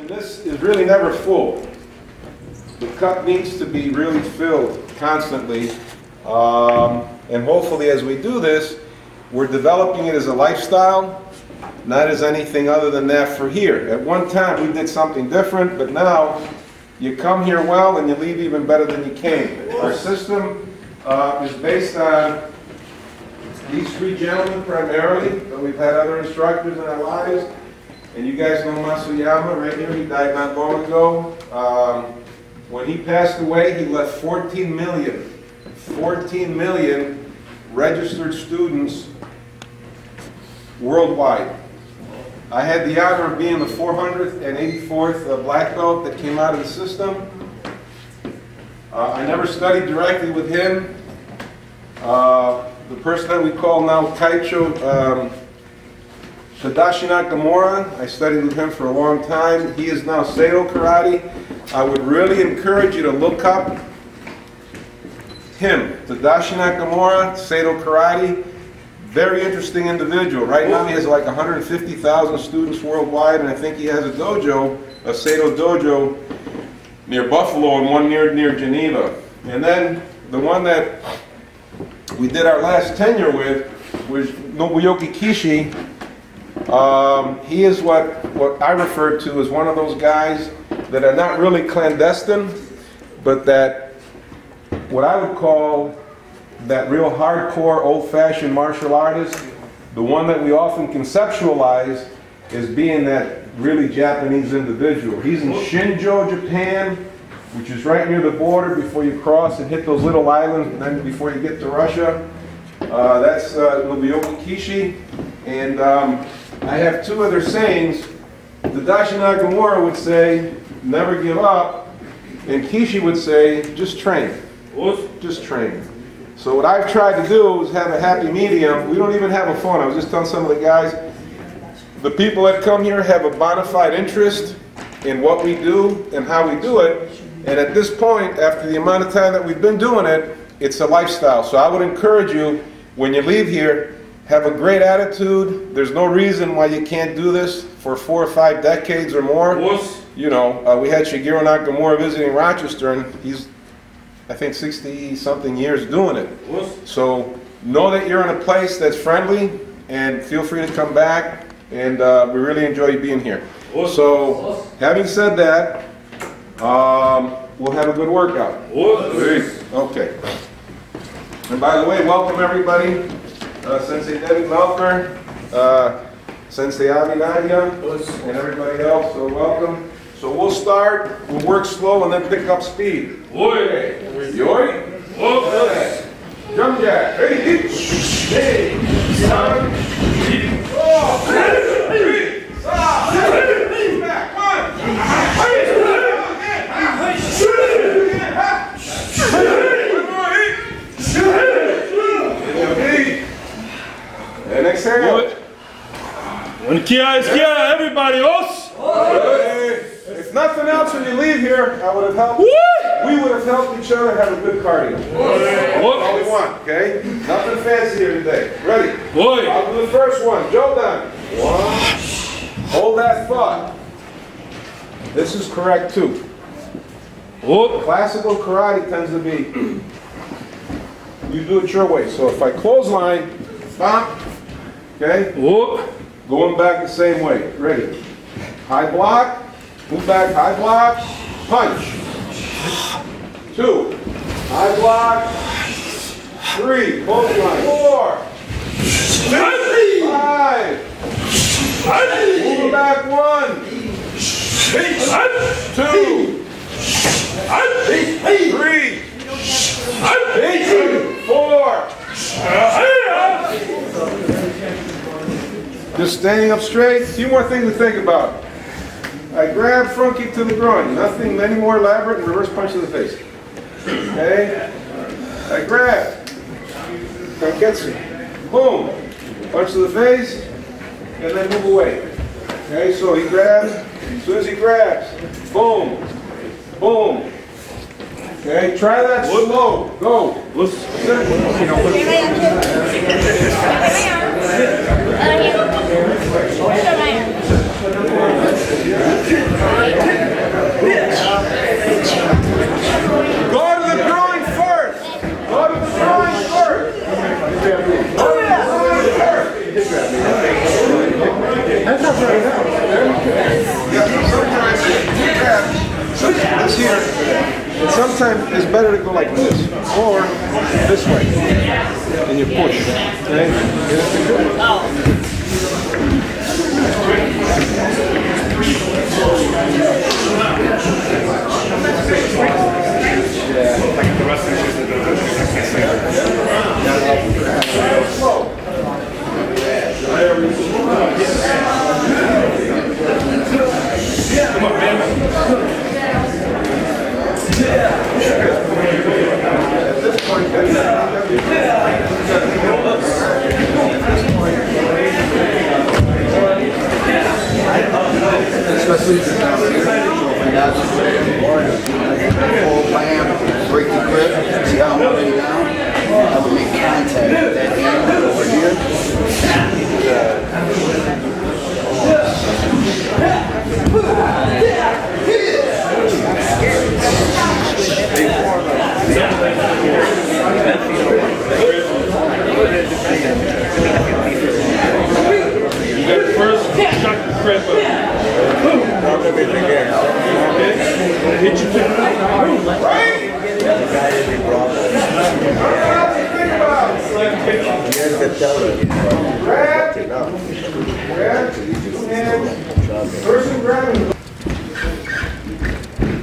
And this is really never full. The cup needs to be really filled constantly. And hopefully as we do this, we're developing it as a lifestyle, not as anything other than that for here. At one time we did something different, but now you come here well and you leave even better than you came. Our system is based on these three gentlemen primarily, but we've had other instructors in our lives. And you guys know Masuyama right here, he died not long ago. When he passed away, he left 14 million registered students worldwide. I had the honor of being the 484th black belt that came out of the system. I never studied directly with him. The person that we call now Kaicho Jose Nakamura, I studied with him for a long time. He is now Seido Karate. I would really encourage you to look up him, Tadashi Nakamura, Seido Karate. Very interesting individual. Right now he has like 150,000 students worldwide, and I think he has a dojo, a Seido dojo, near Buffalo and one near Geneva. And then the one that we did our last tenure with was Nobuyoki Kishi. He is what I refer to as one of those guys that are not really clandestine, but that what I would call that real hardcore old-fashioned martial artist, the one that we often conceptualize as being that really Japanese individual. He's in Shinjo, Japan, which is right near the border before you cross and hit those little islands, and then before you get to Russia. That's Nobuyoki Kishi. And I have two other sayings. Tadashi Nakamura would say, never give up. And Kishi would say, just train. Just train. So what I've tried to do is have a happy medium. We don't even have a phone. I was just telling some of the guys, the people that come here have a bona fide interest in what we do and how we do it. And at this point, after the amount of time that we've been doing it, it's a lifestyle. So I would encourage you, when you leave here, have a great attitude. There's no reason why you can't do this for 4 or 5 decades or more. You know, we had Shigeru Nakamura visiting Rochester, and he's, I think, 60-something years doing it. So know that you're in a place that's friendly, and feel free to come back, and we really enjoy you being here. So, having said that, we'll have a good workout. Okay. And by the way, welcome everybody. Sensei Debbie Melker, Sensei Avi Nadia, and everybody else, so welcome. So we'll start, we'll work slow and then pick up speed. Okay. Yoi. Okay. Jump jack. Ready? Hey. 7. 4. 3. Back. 1. And exhale. Everybody else. If nothing else, when you leave here, I would have helped. We would have helped each other have a good cardio. That's all we want, okay? Nothing fancy here today. Ready? I'll do the first one. Jodan. 1. Hold that thought. This is correct too. Classical karate tends to be, you do it your way. So if I clothesline, stop. Okay? Going back the same way. Ready? High block. Move back. High block. Punch. 2. High block. 3. Clothesline. 4. 5. Move back. 1. 2. 3. 4. Just standing up straight. A few more things to think about. I grab front kick to the groin. Nothing any more elaborate than reverse punch to the face. Okay? I grab. Kanketsu. Boom. Punch to the face. And then move away. Okay, so he grabs. As soon as he grabs. Boom. Boom. Okay, try that slow. Go. sometimes it's better to go like this, or this way, and you push, okay? Come on, man. Especially full bam, break the grip, see how I'm laying down. I would make contact with that hand over here. You got first shot the crap up. Hit you. Here's the teller.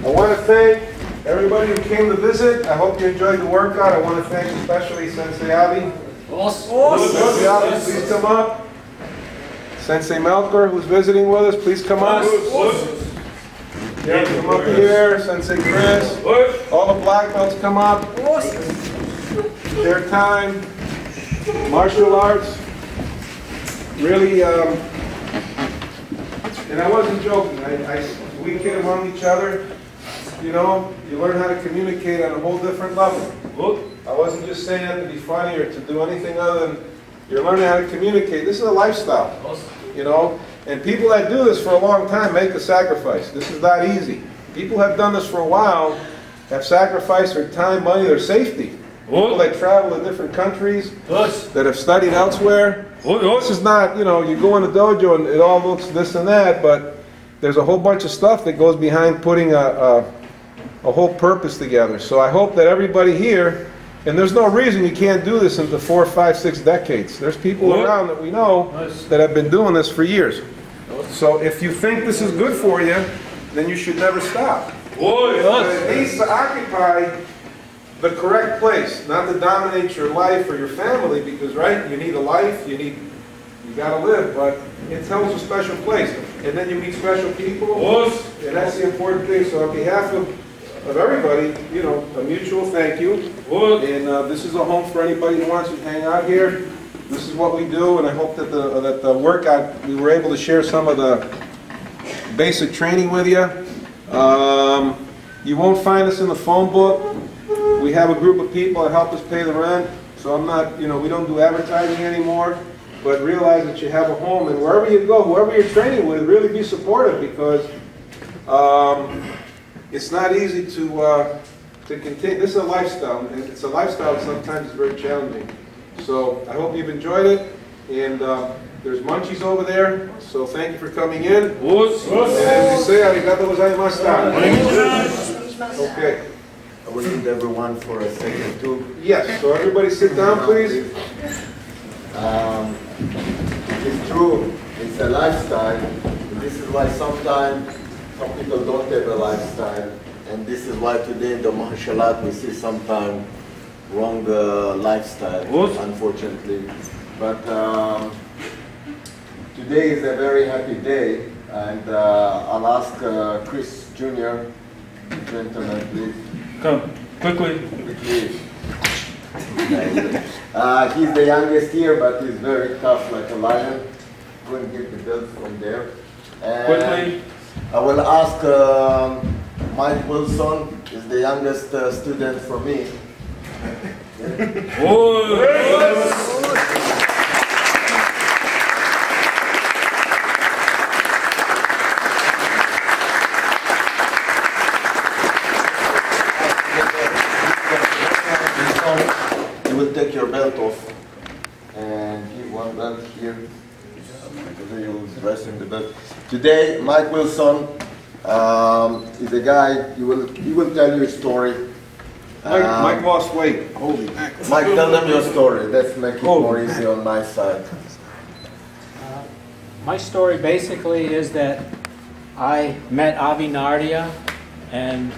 I want to thank everybody who came to visit. I hope you enjoyed the workout. I want to thank especially Sensei Avi. Sensei Avi, please come up. Sensei Melker, who's visiting with us, please come up. Yeah, come up here. Sensei Chris. All the black belts come up. Their time. Martial arts. Really, and I wasn't joking. We kid among each other. You know, you learn how to communicate on a whole different level. I wasn't just saying that to be funny or to do anything other than you're learning how to communicate. This is a lifestyle, you know, and people that do this for a long time make a sacrifice. This is not easy. People have done this for a while, have sacrificed their time, money, their safety. People that travel to different countries, that have studied elsewhere. This is not, you know, you go in the dojo and it all looks this and that, but there's a whole bunch of stuff that goes behind putting a whole purpose together. So I hope that everybody here, and there's no reason you can't do this into 4, 5, 6 decades. There's people around that we know that have been doing this for years. So if you think this is good for you, then you should never stop. But it needs to occupy the correct place, not to dominate your life or your family, because, right, you need a life, you gotta live, but it tells a special place. And then you meet special people, and that's the important thing. So on behalf of everybody, you know, a mutual thank you. And this is a home for anybody who wants to hang out here. This is what we do, and I hope that the workout, we were able to share some of the basic training with you. You won't find us in the phone book. We have a group of people that help us pay the rent, so I'm not, you know, we don't do advertising anymore, but realize that you have a home, and wherever you go, whoever you're training with, really be supportive, because it's not easy to continue. This is a lifestyle, and it's a lifestyle that sometimes is very challenging. So I hope you've enjoyed it, and there's munchies over there, so thank you for coming in. And as we say, arigato gozaimashita. Okay. I will need everyone for a second too. Yes, so everybody sit down, please. It's true, it's a lifestyle. This is why sometimes some people don't have a lifestyle. And this is why today in the martial art we see sometimes wrong lifestyle, unfortunately. But today is a very happy day. And I'll ask Chris Jr., gentlemen, please. Come, quickly. He's the youngest here, but he's very tough like a lion. Go and get the belt from there. And Quickly. I will ask Mike Wilson, is the youngest student for me. You will take your belt off and give one belt here. You'll dress in the belt. Today, Mike Wilson is a guy. He will tell you a story Mike lost weight. Holy mackerel. Mike, tell them your story. Let's make it more easy on my side. My story basically is that I met Avi Nardia and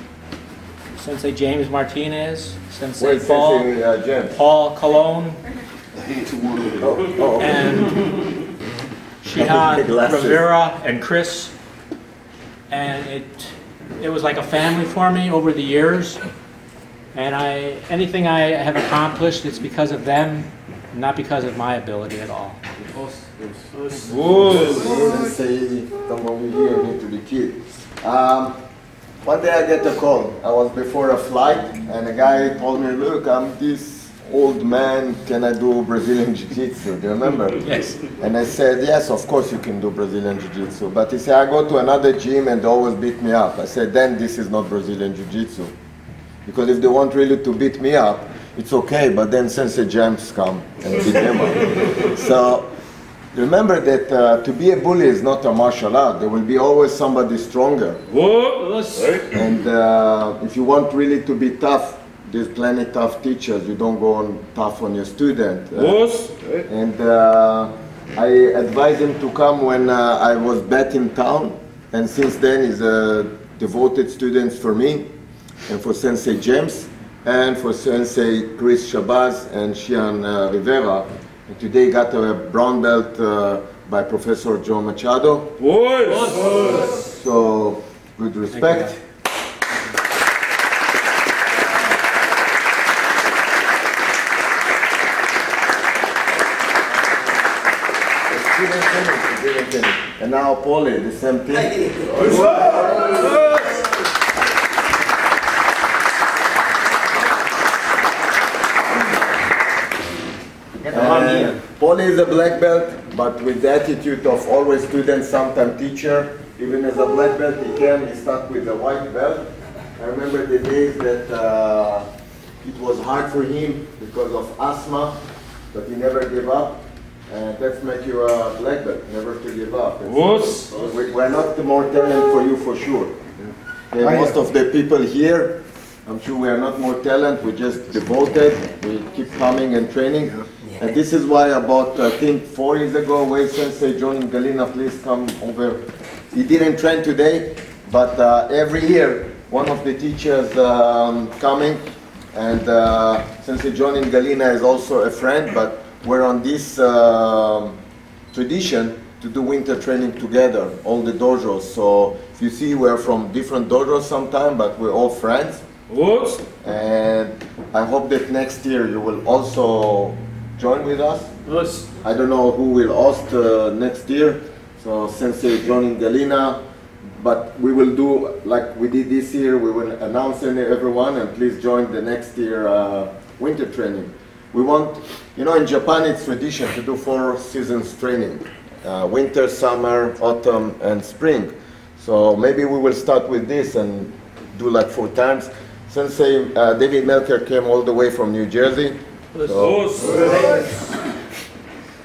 Sensei James Martinez, Sensei James? Paul Cologne, Oh. and Shihan Rivera and Chris, and it was like a family for me over the years. And anything I have accomplished, it's because of them, not because of my ability at all. Say, come over here, need to the kid. One day I get a call. I was before a flight, and a guy told me, "Look, I'm this old man. Can I do Brazilian Jiu-Jitsu?" Do you remember? Yes. And I said, "Yes, of course you can do Brazilian Jiu-Jitsu." But he said, "I go to another gym and they always beat me up." I said, "Then this is not Brazilian Jiu-Jitsu. Because if they want really to beat me up, it's okay, but then Sensei James come and beat them up." So remember that to be a bully is not a martial art. There will be always somebody stronger. And if you want really to be tough, there's plenty tough teachers. You don't go on tough on your student. And I advised him to come when I was back in town. And since then, he's a devoted student for me, and for Sensei James, and for Sensei Chris Shabazz and Shihan Rivera. And today got a brown belt by Professor Joe Machado. So, good respect. And now Paulie, the same thing. Paulie is a black belt, but with the attitude of always student, sometimes teacher. Even as a black belt, he stuck with a white belt. I remember the days that it was hard for him because of asthma, but he never gave up. And that's make you a black belt, never to give up. We're not the more talent for you for sure. And most of the people here, I'm sure we are not more talent, we're just devoted, we keep coming and training. And this is why about, I think 4 years ago, Wei Sensei Johnny Galina, please come over. He didn't train today, but every year, one of the teachers coming, and Sensei Johnny Galina is also a friend, but we're on this tradition to do winter training together, all the dojos. So if you see, we're from different dojos sometimes, but we're all friends. And I hope that next year you will also join with us. I don't know who will host next year, so Sensei Johnny Galina, but we will do like we did this year. We will announce everyone, and please join the next year winter training. We want, you know, in Japan it's tradition to do 4 seasons training. Winter, summer, autumn, and spring. So maybe we will start with this and do like 4 times. Sensei David Melker came all the way from New Jersey. So,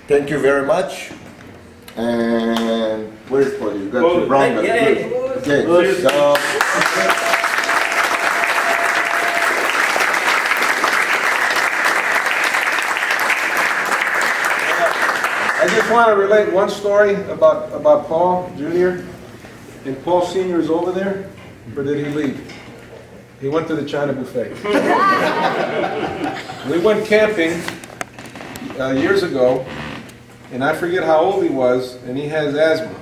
thank you very much. And where's Paulie? You got your brown belt. Okay, so I just want to relate one story about Paul Jr. And Paul Sr. is over there, or did he leave? He went to the China buffet. We went camping years ago, and I forget how old he was, and he has asthma.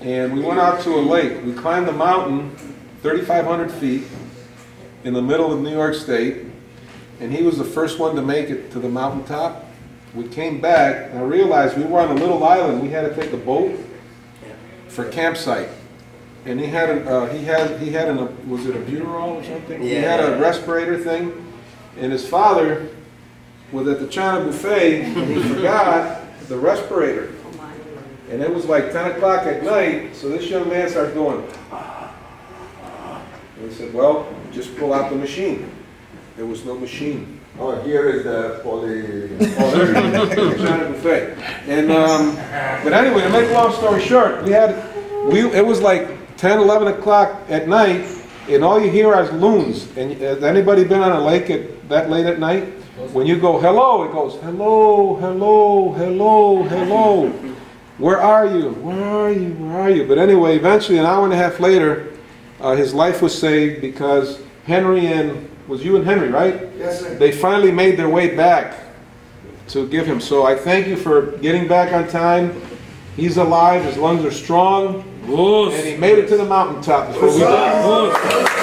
And we went out to a lake. We climbed the mountain, 3,500 feet, in the middle of New York State, and he was the first one to make it to the mountaintop. We came back, and I realized we were on a little island. We had to take a boat for campsite. And he had was it a buterol or something? Yeah. He had a respirator thing, and his father was at the China buffet, and he forgot the respirator. And it was like 10 o'clock at night, so this young man starts going, and he said, well, just pull out the machine. There was no machine. oh, here is the Paulie. China buffet. And, but anyway, to make a long story short, it was like 10, 11 o'clock at night, and all you hear are loons. And has anybody been on a lake that late at night? When you go hello, it goes hello, hello, hello, hello. Where are you? Where are you? Where are you? But anyway, eventually, an hour and a half later, his life was saved because Henry and, was you and Henry, right? Yes, sir. They finally made their way back to give him. So I thank you for getting back on time. He's alive, his lungs are strong, and he made it to the mountaintop before we died.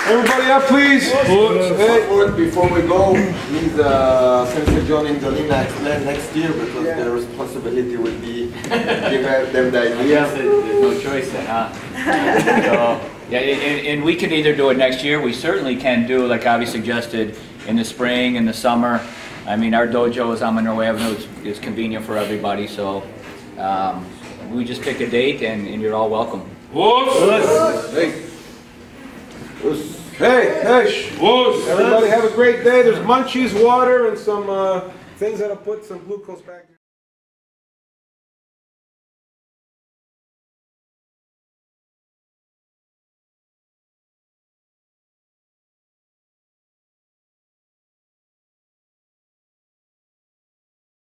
Everybody up, please. Hey. Before we go, please, Senator John and Jolina explain next year because the responsibility would be give them the idea. Yes, there's no choice then, huh? So, yeah, and we can either do it next year. We certainly can do, like Avi suggested, in the spring, in the summer. I mean, our dojo is on Monroe Avenue. It's convenient for everybody, so we just pick a date, and you're all welcome. Hey, everybody have a great day. There's munchies, water, and some things that'll put some glucose back.